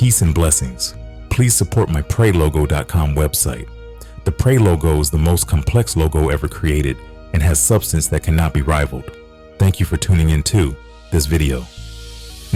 Peace and blessings. Please support my PrayLogo.com website. The Pray logo is the most complex logo ever created and has substance that cannot be rivaled. Thank you for tuning in to this video.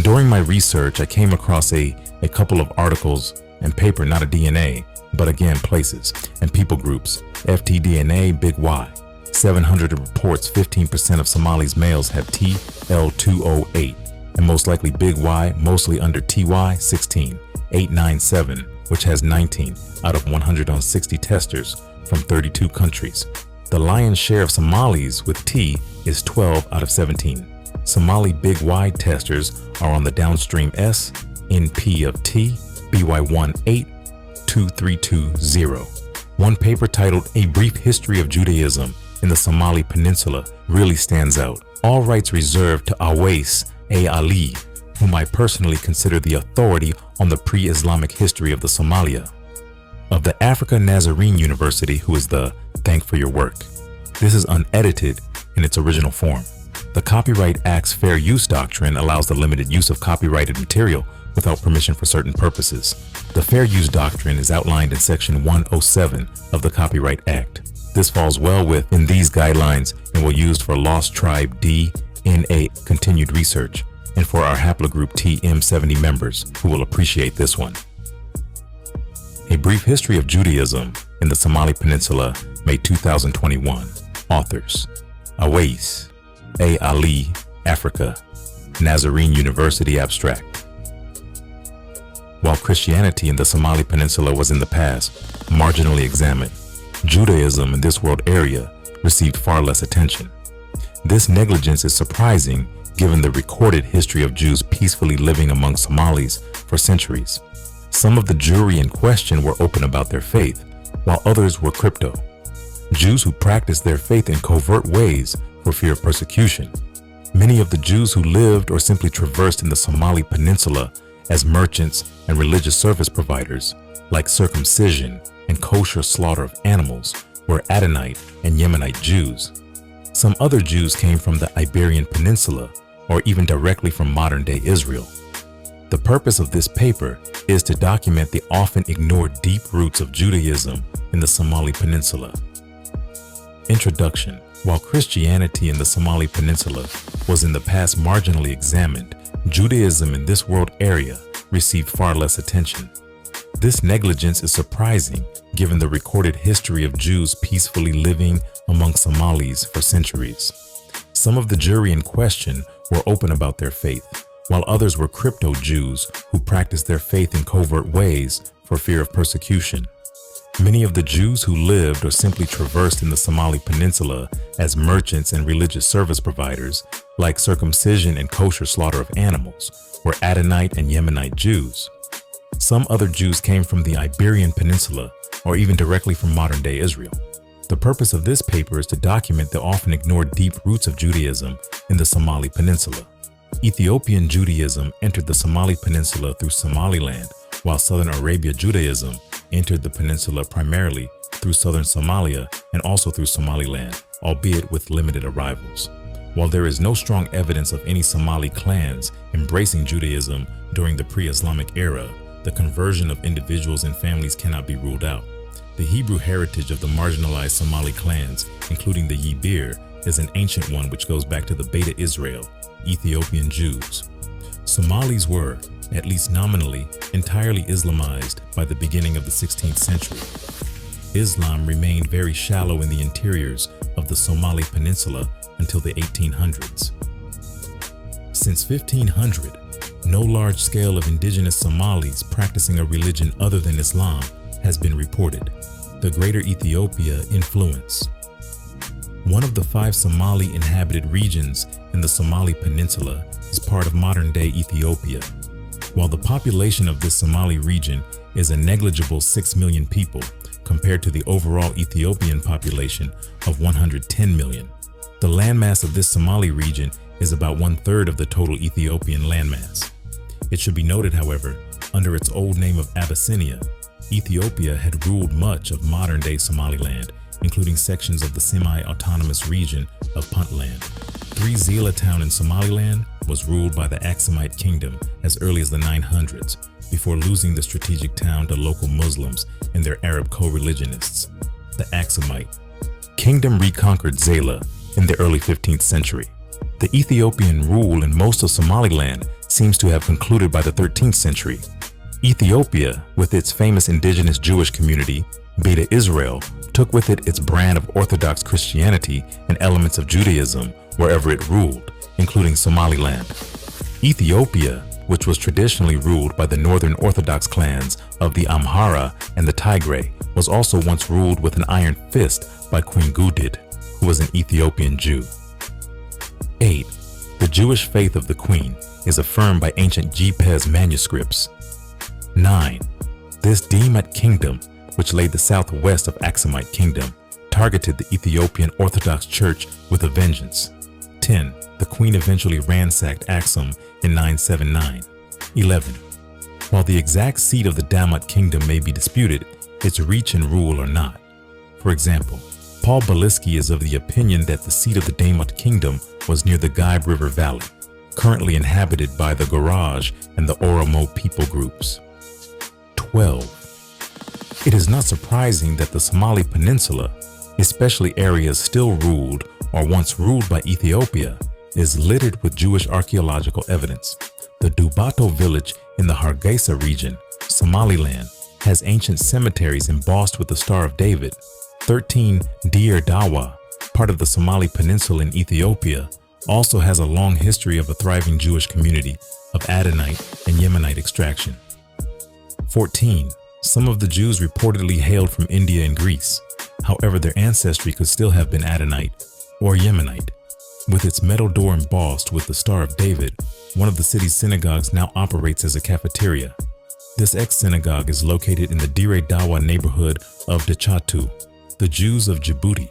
During my research, I came across a couple of articles and paper, not a DNA, but again places and people groups. FTDNA Big Y. 700 reports 15% of Somalis males have TL208, and most likely Big Y, mostly under TY 16. 897, which has 19 out of 160 testers from 32 countries. The lion's share of Somalis with T is 12 out of 17. Somali Big Y testers are on the downstream S, NP of T, BY182320. One paper titled A Brief History of Judaism in the Somali Peninsula really stands out. All rights reserved to Aweis A Ali, whom I personally consider the authority on the pre-Islamic history of the Somalia. Of the Africa Nazarene University, who is the Thank for Your Work. This is unedited in its original form. The Copyright Act's fair use doctrine allows the limited use of copyrighted material without permission for certain purposes. The fair use doctrine is outlined in Section 107 of the Copyright Act. This falls well within these guidelines and will be used for Lost Tribe DNA continued research, and for our haplogroup TM70 members who will appreciate this one. A Brief History of Judaism in the Somali Peninsula, May 2021. Authors: Aweis A Ali, Africa Nazarene University Abstract. While Christianity in the Somali Peninsula was in the past marginally examined, Judaism in this world area received far less attention. This negligence is surprising given the recorded history of Jews peacefully living among Somalis for centuries. Some of the Jewry in question were open about their faith, while others were crypto. Jews who practiced their faith in covert ways for fear of persecution. Many of the Jews who lived or simply traversed in the Somali Peninsula as merchants and religious service providers, like circumcision and kosher slaughter of animals, were Adenite and Yemenite Jews. Some other Jews came from the Iberian Peninsula, or even directly from modern-day Israel. The purpose of this paper is to document the often ignored deep roots of Judaism in the Somali Peninsula. Introduction. While Christianity in the Somali Peninsula was in the past marginally examined, Judaism in this world area received far less attention. This negligence is surprising given the recorded history of Jews peacefully living among Somalis for centuries. Some of the Jewry in question were open about their faith, while others were crypto Jews who practiced their faith in covert ways for fear of persecution. Many of the Jews who lived or simply traversed in the Somali Peninsula as merchants and religious service providers, like circumcision and kosher slaughter of animals, were Adenite and Yemenite Jews. Some other Jews came from the Iberian Peninsula or even directly from modern-day Israel. The purpose of this paper is to document the often ignored deep roots of Judaism in the Somali Peninsula. Ethiopian Judaism entered the Somali Peninsula through Somaliland, while Southern Arabia Judaism entered the peninsula primarily through southern Somalia and also through Somaliland, albeit with limited arrivals. While there is no strong evidence of any Somali clans embracing Judaism during the pre-Islamic era, the conversion of individuals and families cannot be ruled out. The Hebrew heritage of the marginalized Somali clans, including the Yibir, is an ancient one which goes back to the Beta Israel, Ethiopian Jews. Somalis were, at least nominally, entirely Islamized by the beginning of the 16th century. Islam remained very shallow in the interiors of the Somali Peninsula until the 1800s. Since 1500, no large scale of indigenous Somalis practicing a religion other than Islam has been reported. The Greater Ethiopia influence. One of the 5 Somali inhabited regions in the Somali Peninsula is part of modern-day Ethiopia. While the population of this Somali region is a negligible 6 million people compared to the overall Ethiopian population of 110 million, the landmass of this Somali region is about 1/3 of the total Ethiopian landmass. It should be noted, however, under its old name of Abyssinia, Ethiopia had ruled much of modern-day Somaliland, including sections of the semi-autonomous region of Puntland. 3 Zila town in Somaliland was ruled by the Aksumite kingdom as early as the 900s, before losing the strategic town to local Muslims and their Arab co-religionists, the Aksumite. Kingdom reconquered Zayla in the early 15th century. The Ethiopian rule in most of Somaliland seems to have concluded by the 13th century. Ethiopia, with its famous indigenous Jewish community, Beta Israel, took with it its brand of Orthodox Christianity and elements of Judaism wherever it ruled, including Somaliland. Ethiopia, which was traditionally ruled by the northern Orthodox clans of the Amhara and the Tigray, was also once ruled with an iron fist by Queen Gudid, who was an Ethiopian Jew. 8. The Jewish faith of the Queen is affirmed by ancient Jepes manuscripts. 9. This Adenite kingdom, which lay the southwest of Aksumite kingdom, targeted the Ethiopian Orthodox Church with a vengeance. 10. The Queen eventually ransacked Aksum in 979. 11. While the exact seat of the Adenite kingdom may be disputed, its reach and rule are not. For example, Paul Beliski is of the opinion that the seat of the Adenite kingdom was near the Gibe River Valley, currently inhabited by the Garage and the Oromo people groups. 12. It is not surprising that the Somali Peninsula, especially areas still ruled or once ruled by Ethiopia, is littered with Jewish archaeological evidence. The Dubato village in the Hargeisa region, Somaliland, has ancient cemeteries embossed with the Star of David. 13 Dir Dawa, part of the Somali Peninsula in Ethiopia, also has a long history of a thriving Jewish community of Adenite and Yemenite extraction. 14. Some of the Jews reportedly hailed from India and Greece. However, their ancestry could still have been Adenite or Yemenite. With its metal door embossed with the Star of David, one of the city's synagogues now operates as a cafeteria. This ex-synagogue is located in the Dire Dawa neighborhood of Djibouti. The Jews of Djibouti.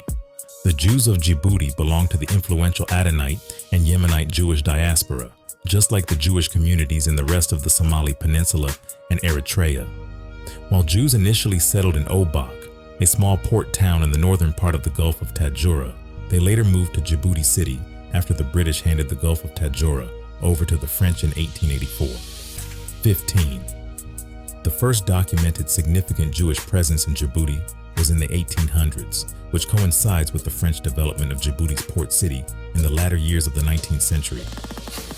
The Jews of Djibouti belong to the influential Adenite and Yemenite Jewish diaspora, just like the Jewish communities in the rest of the Somali Peninsula and Eritrea. While Jews initially settled in Obak, a small port town in the northern part of the Gulf of Tadjoura, they later moved to Djibouti City after the British handed the Gulf of Tadjoura over to the French in 1884. 15. The first documented significant Jewish presence in Djibouti was in the 1800s, which coincides with the French development of Djibouti's port city in the latter years of the 19th century.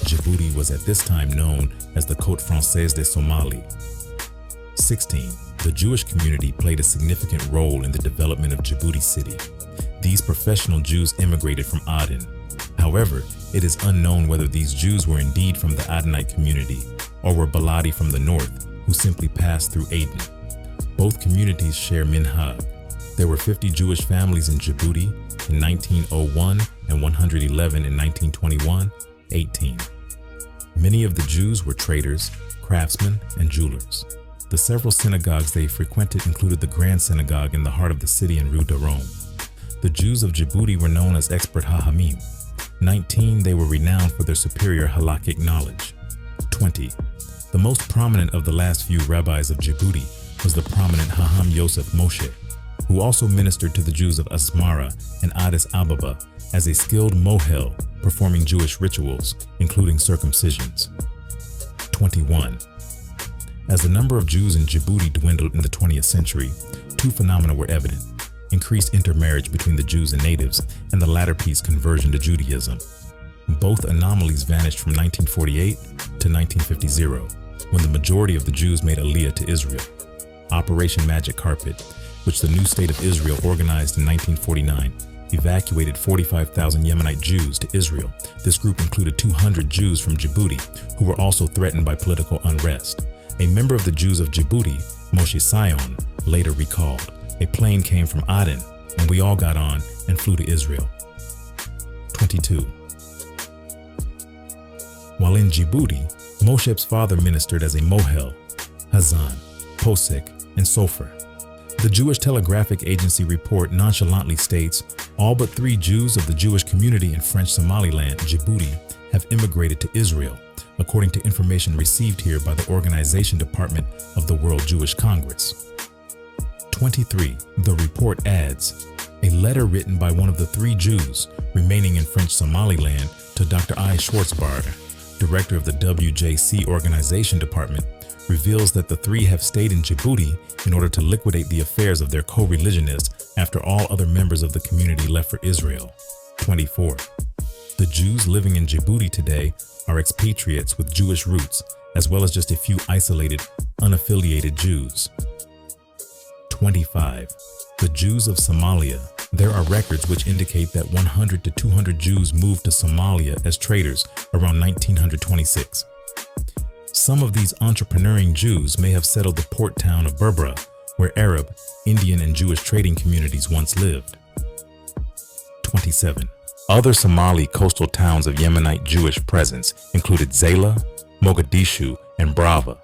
Djibouti was at this time known as the Côte Française de Somalie. 16. The Jewish community played a significant role in the development of Djibouti city. These professional Jews immigrated from Aden. However, it is unknown whether these Jews were indeed from the Adenite community or were Baladi from the north who simply passed through Aden. Both communities share minhag. There were 50 Jewish families in Djibouti in 1901 and 111 in 1921, 18. Many of the Jews were traders, craftsmen, and jewelers. The several synagogues they frequented included the Grand Synagogue in the heart of the city in Rue de Rome. The Jews of Djibouti were known as expert Hahamim. 19. They were renowned for their superior halakhic knowledge. 20. The most prominent of the last few rabbis of Djibouti was the prominent Haham Yosef Moshe, who also ministered to the Jews of Asmara and Addis Ababa as a skilled mohel performing Jewish rituals, including circumcisions. 21. As the number of Jews in Djibouti dwindled in the 20th century, two phenomena were evident: increased intermarriage between the Jews and natives, and the latter piece conversion to Judaism. Both anomalies vanished from 1948 to 1950, when the majority of the Jews made Aliyah to Israel. Operation Magic Carpet, which the new state of Israel organized in 1949, evacuated 45,000 Yemenite Jews to Israel. This group included 200 Jews from Djibouti, who were also threatened by political unrest. A member of the Jews of Djibouti, Moshe Sion, later recalled, "A plane came from Aden, and we all got on and flew to Israel." 22. While in Djibouti, Moshe's father ministered as a mohel, hazan, posek, and sofer. The Jewish Telegraphic Agency report nonchalantly states, all but 3 Jews of the Jewish community in French Somaliland, Djibouti, have immigrated to Israel, according to information received here by the Organization Department of the World Jewish Congress. 23. The report adds, a letter written by one of the 3 Jews remaining in French Somaliland to Dr. I. Schwartzbarger, director of the WJC Organization Department, reveals that the three have stayed in Djibouti in order to liquidate the affairs of their co-religionists after all other members of the community left for Israel. 24. The Jews living in Djibouti today are expatriates with Jewish roots, as well as just a few isolated, unaffiliated Jews. 25. The Jews of Somalia. There are records which indicate that 100 to 200 Jews moved to Somalia as traders around 1926. Some of these entrepreneuring Jews may have settled the port town of Berbera, where Arab, Indian, and Jewish trading communities once lived. 27. Other Somali coastal towns of Yemenite Jewish presence included Zayla, Mogadishu, and Brava.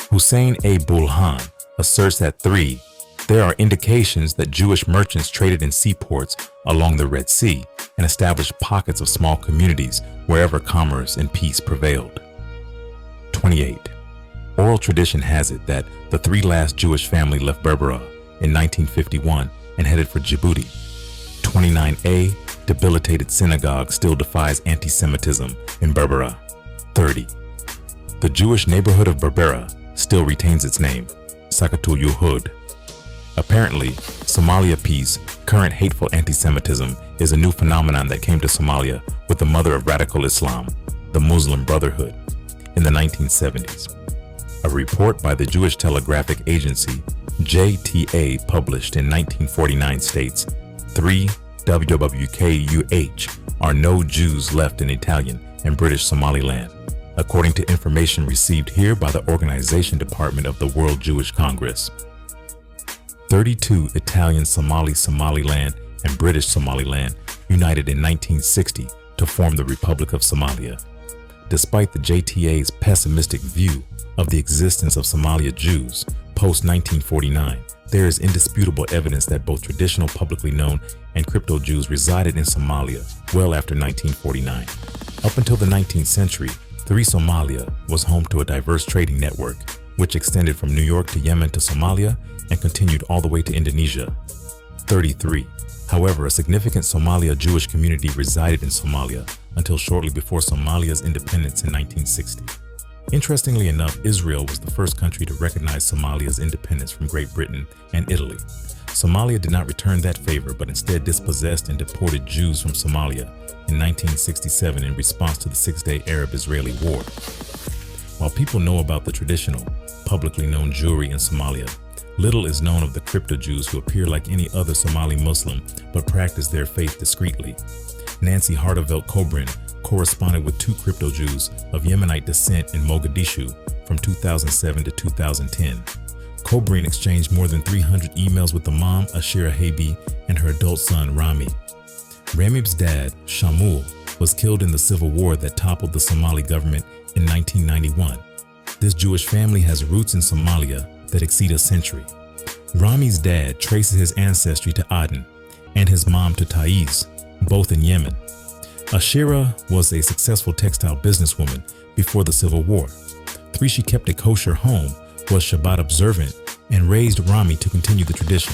Hussein A. Bulhan asserts that 3. There are indications that Jewish merchants traded in seaports along the Red Sea and established pockets of small communities wherever commerce and peace prevailed. 28. Oral tradition has it that the 3 last Jewish family left Berbera in 1951 and headed for Djibouti. 29a. Debilitated synagogue still defies anti-Semitism in Berbera. 30. The Jewish neighborhood of Berbera still retains its name, Sakatul Yuhud. Apparently, Somalia peace, current hateful anti-Semitism, is a new phenomenon that came to Somalia with the mother of radical Islam, the Muslim Brotherhood, in the 1970s. A report by the Jewish Telegraphic Agency, JTA, published in 1949 states, 3 WWKUH are no Jews left in Italian and British Somaliland, according to information received here by the Organization Department of the World Jewish Congress. 32 Italian Somaliland and British Somaliland united in 1960 to form the Republic of Somalia. Despite the JTA's pessimistic view of the existence of Somalia Jews post-1949, there is indisputable evidence that both traditional publicly known and crypto Jews resided in Somalia well after 1949. Up until the 19th century, Somalia was home to a diverse trading network, which extended from New York to Yemen to Somalia and continued all the way to Indonesia. 33. However, a significant Somalia Jewish community resided in Somalia until shortly before Somalia's independence in 1960. Interestingly enough, Israel was the first country to recognize Somalia's independence from Great Britain and Italy. Somalia did not return that favor, but instead dispossessed and deported Jews from Somalia in 1967 in response to the Six-Day Arab-Israeli War. While people know about the traditional, publicly known Jewry in Somalia, little is known of the crypto Jews who appear like any other Somali Muslim but practice their faith discreetly. Nancy Hartevelt Kobrin corresponded with 2 crypto Jews of Yemenite descent in Mogadishu from 2007 to 2010. Kobrin exchanged more than 300 emails with the mom, Ashira Habi, and her adult son, Rami. Ramib's dad, Shamul, was killed in the civil war that toppled the Somali government in 1991. This Jewish family has roots in Somalia that exceed a century. Rami's dad traces his ancestry to Aden and his mom to Taiz, both in Yemen. Ashira was a successful textile businesswoman before the Civil War. 3. She kept a kosher home, was Shabbat observant, and raised Rami to continue the tradition.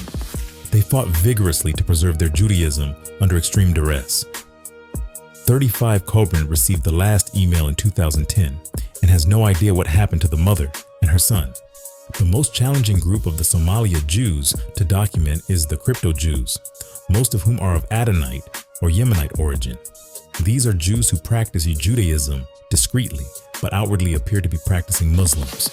They fought vigorously to preserve their Judaism under extreme duress. 35 Kobrin received the last email in 2010 and has no idea what happened to the mother and her son. The most challenging group of the Somalia Jews to document is the crypto Jews, most of whom are of Adenite or Yemenite origin. These are Jews who practice Judaism discreetly, but outwardly appear to be practicing Muslims.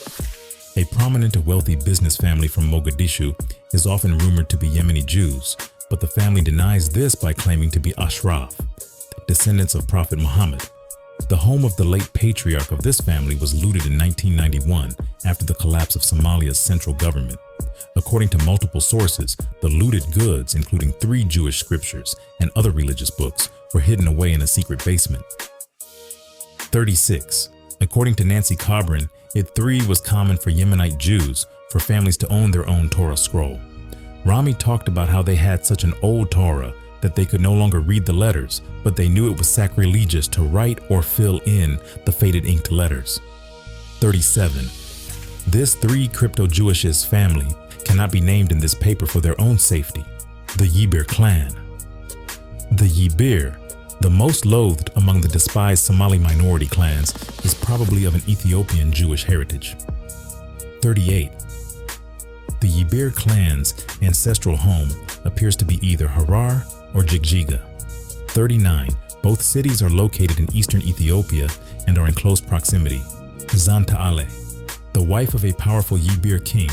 A prominent and wealthy business family from Mogadishu is often rumored to be Yemeni Jews, but the family denies this by claiming to be Ashraf, descendants of Prophet Muhammad. The home of the late patriarch of this family was looted in 1991 after the collapse of Somalia's central government. According to multiple sources, the looted goods, including 3 Jewish scriptures and other religious books, were hidden away in a secret basement. 36. According to Nancy Kobrin, it 3 was common for Yemenite Jews for families to own their own Torah scroll. Rami talked about how they had such an old Torah that they could no longer read the letters, but they knew it was sacrilegious to write or fill in the faded inked letters. 37. This 3 crypto-Jewish family cannot be named in this paper for their own safety. The Yibir clan. The Yibir, the most loathed among the despised Somali minority clans, is probably of an Ethiopian Jewish heritage. 38. The Yibir clan's ancestral home appears to be either Harar or Jigjiga. 39. Both cities are located in eastern Ethiopia and are in close proximity. Zanta'ale, the wife of a powerful Yibir king,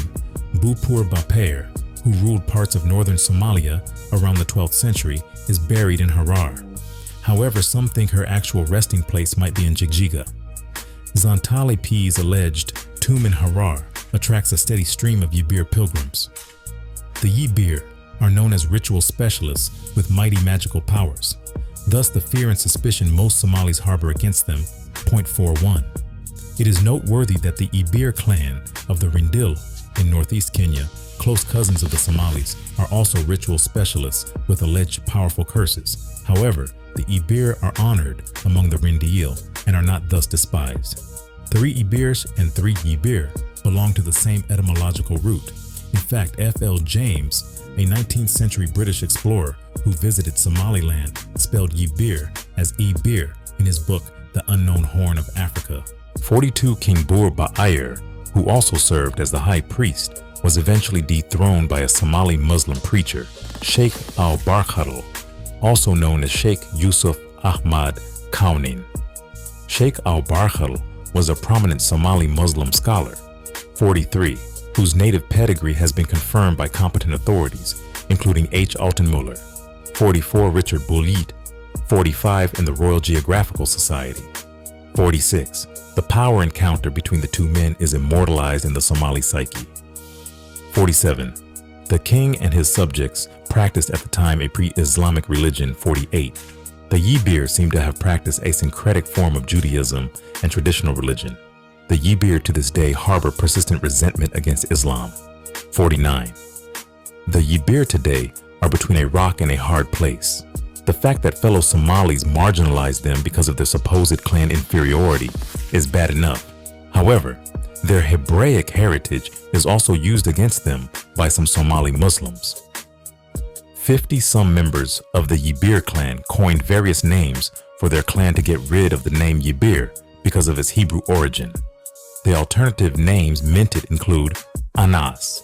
Bupur Baper, who ruled parts of northern Somalia around the 12th century, is buried in Harar. However, some think her actual resting place might be in Jigjiga. Zantale P's alleged tomb in Harar attracts a steady stream of Yibir pilgrims. The Yibir are known as ritual specialists with mighty magical powers. Thus, the fear and suspicion most Somalis harbor against them. 0.41. It is noteworthy that the Yibir clan of the Rindil in northeast Kenya, close cousins of the Somalis, are also ritual specialists with alleged powerful curses. However, the Yibir are honored among the Rindil and are not thus despised. 3 Ibirs and 3 Yibir belong to the same etymological root. In fact, F.L. James, a 19th century British explorer who visited Somaliland, spelled Yibir as Ibir in his book The Unknown Horn of Africa. 42 King Bur Ba'ayr, who also served as the high priest, was eventually dethroned by a Somali Muslim preacher, Sheikh al-Barkhadl, also known as Sheikh Yusuf Ahmad Kaunin. Sheikh al-Barkhadl was a prominent Somali Muslim scholar. 43, whose native pedigree has been confirmed by competent authorities, including H. Altenmuller. 44 Richard Bulliet. 45 in the Royal Geographical Society. 46. The power encounter between the two men is immortalized in the Somali psyche. 47. The king and his subjects practiced at the time a pre-Islamic religion. 48. The Yibir seem to have practiced a syncretic form of Judaism and traditional religion. The Yibir to this day harbor persistent resentment against Islam. 49. The Yibir today are between a rock and a hard place. The fact that fellow Somalis marginalize them because of their supposed clan inferiority is bad enough. However, their Hebraic heritage is also used against them by some Somali Muslims. 50-some members of the Yibir clan coined various names for their clan to get rid of the name Yibir because of its Hebrew origin. The alternative names minted include Anas.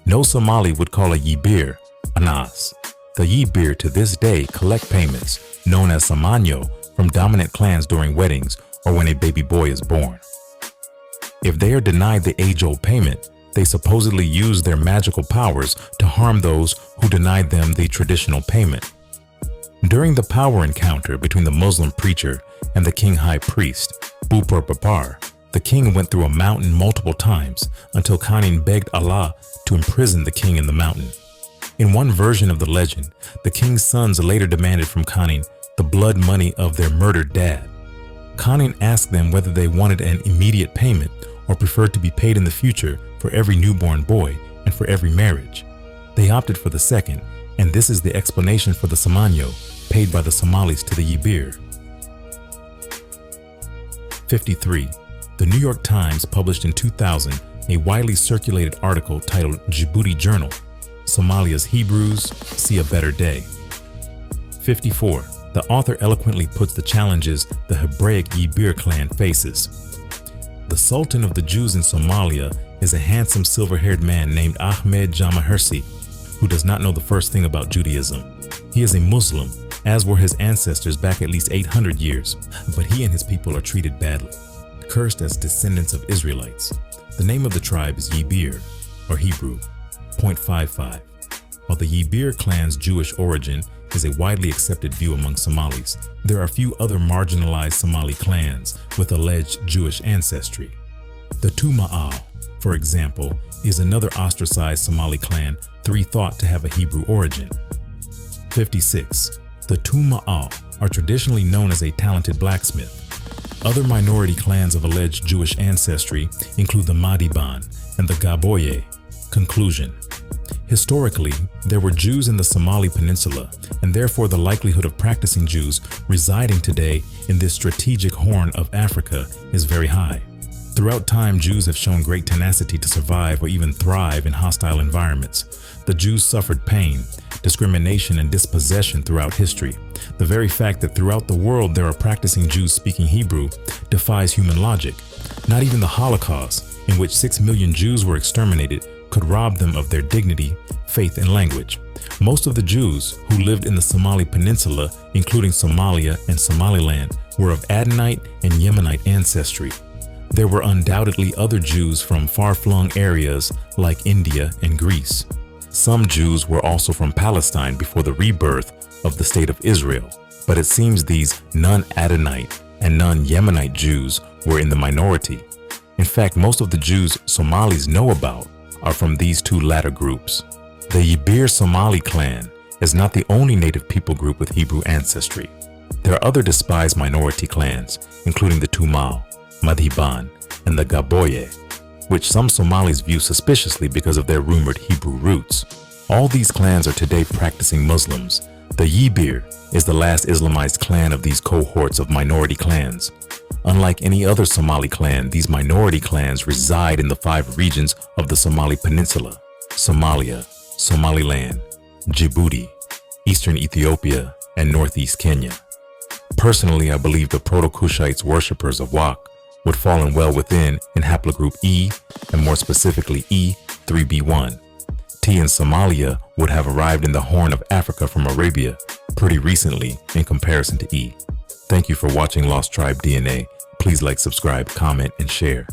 No Somali would call a Yibir Anas. The Yibir to this day collect payments, known as samanyo, from dominant clans during weddings or when a baby boy is born. If they are denied the age-old payment, they supposedly use their magical powers to harm those who denied them the traditional payment. During the power encounter between the Muslim preacher and the king high priest, Bupur Baper, the king went through a mountain multiple times until Kaunin begged Allah to imprison the king in the mountain. In one version of the legend, the king's sons later demanded from Kaunin the blood money of their murdered dad. Kaunin asked them whether they wanted an immediate payment or preferred to be paid in the future for every newborn boy and for every marriage. They opted for the second, and this is the explanation for the samanyo paid by the Somalis to the Yibir. 53. The New York Times published in 2000 a widely circulated article titled Djibouti Journal, Somalia's Hebrews See a Better Day. 54. The author eloquently puts the challenges the Hebraic Yibir clan faces. The Sultan of the Jews in Somalia is a handsome silver-haired man named Ahmed Jamahersi, who does not know the first thing about Judaism. He is a Muslim, as were his ancestors back at least 800 years, but he and his people are treated badly, cursed as descendants of Israelites. The name of the tribe is Yibir, or Hebrew. 0.55. While the Yibir clan's Jewish origin is a widely accepted view among Somalis, there are few other marginalized Somali clans with alleged Jewish ancestry. The Tuma'al, for example, is another ostracized Somali clan thought to have a Hebrew origin. 56. The Tuma'al are traditionally known as a talented blacksmith. Other minority clans of alleged Jewish ancestry include the Madiban and the Gaboye. Conclusion. Historically, there were Jews in the Somali Peninsula, and therefore the likelihood of practicing Jews residing today in this strategic horn of Africa is very high. Throughout time, Jews have shown great tenacity to survive or even thrive in hostile environments. The Jews suffered pain, discrimination, and dispossession throughout history. The very fact that throughout the world there are practicing Jews speaking Hebrew defies human logic. Not even the Holocaust, in which 6 million Jews were exterminated, could rob them of their dignity, faith, and language. Most of the Jews who lived in the Somali Peninsula, including Somalia and Somaliland, were of Adenite and Yemenite ancestry. There were undoubtedly other Jews from far-flung areas like India and Greece. Some Jews were also from Palestine before the rebirth of the State of Israel, but it seems these non-Adenite and non-Yemenite Jews were in the minority. In fact, most of the Jews Somalis know about are from these two latter groups. The Yibir Somali clan is not the only native people group with Hebrew ancestry. There are other despised minority clans, including the Tumal, Madhiban, and the Gaboye, which some Somalis view suspiciously because of their rumored Hebrew roots. All these clans are today practicing Muslims. The Yibir is the last Islamized clan of these cohorts of minority clans. Unlike any other Somali clan, these minority clans reside in the 5 regions of the Somali Peninsula: Somalia, Somaliland, Djibouti, Eastern Ethiopia, and Northeast Kenya. Personally, I believe the Proto-Kushites worshippers of Wak would fall in well within in haplogroup E, and more specifically E3b1. T and Somalia would have arrived in the Horn of Africa from Arabia pretty recently in comparison to E. Thank you for watching Lost Tribe DNA. Please like, subscribe, comment, and share.